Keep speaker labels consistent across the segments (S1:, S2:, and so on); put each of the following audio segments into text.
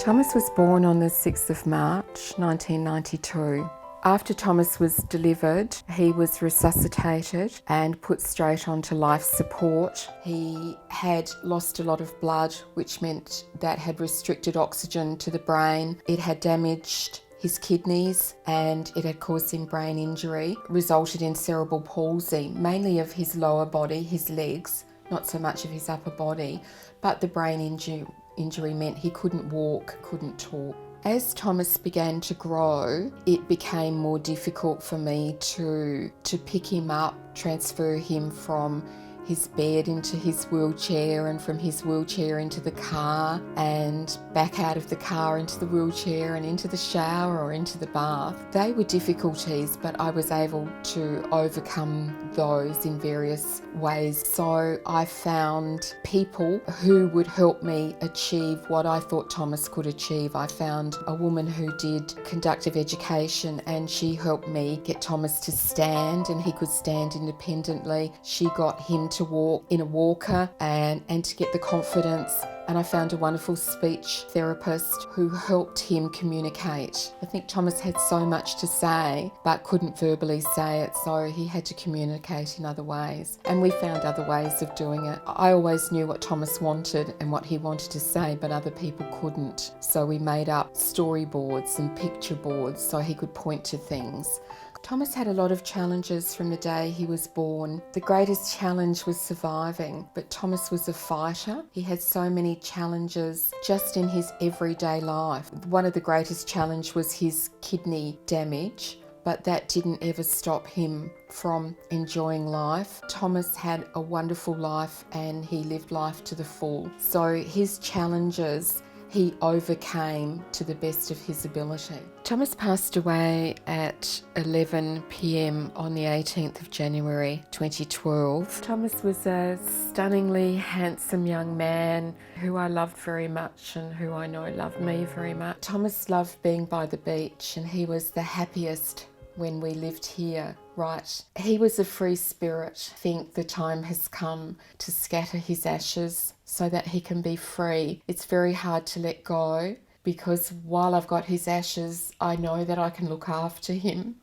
S1: Thomas was born on the 6th of March 1992. After Thomas was delivered, he was resuscitated and put straight onto life support. He had lost a lot of blood, which meant that had restricted oxygen to the brain. It had damaged his kidneys and it had caused him brain injury, resulted in cerebral palsy, mainly of his lower body, his legs, not so much of his upper body, but the brain injury meant he couldn't walk, couldn't talk. As Thomas began to grow, it became more difficult for me to pick him up, transfer him from his bed into his wheelchair and from his wheelchair into the car and back out of the car into the wheelchair and into the shower or into the bath. They were difficulties, but I was able to overcome those in various ways. So I found people who would help me achieve what I thought Thomas could achieve. I found a woman who did conductive education and she helped me get Thomas to stand and he could stand independently. She got him to walk in a walker and to get the confidence. And I found a wonderful speech therapist who helped him communicate. I think Thomas had so much to say but couldn't verbally say it, so he had to communicate in other ways. And we found other ways of doing it. I always knew what Thomas wanted and what he wanted to say, but other people couldn't. So we made up storyboards and picture boards so he could point to things. Thomas had a lot of challenges from the day he was born. The greatest challenge was surviving, but Thomas was a fighter. He had so many challenges just in his everyday life. One of the greatest challenges was his kidney damage, but that didn't ever stop him from enjoying life. Thomas had a wonderful life and he lived life to the full. So his challenges he overcame to the best of his ability. Thomas passed away at 11 p.m. on the 18th of January 2012. Thomas was a stunningly handsome young man who I loved very much and who I know loved me very much. Thomas loved being by the beach and he was the happiest when we lived here, right? He was a free spirit. I think the time has come to scatter his ashes so that he can be free. It's very hard to let go because while I've got his ashes, I know that I can look after him,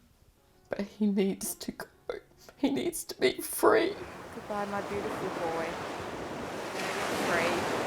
S1: but he needs to go. He needs to be free.
S2: Goodbye, my beautiful boy. Free.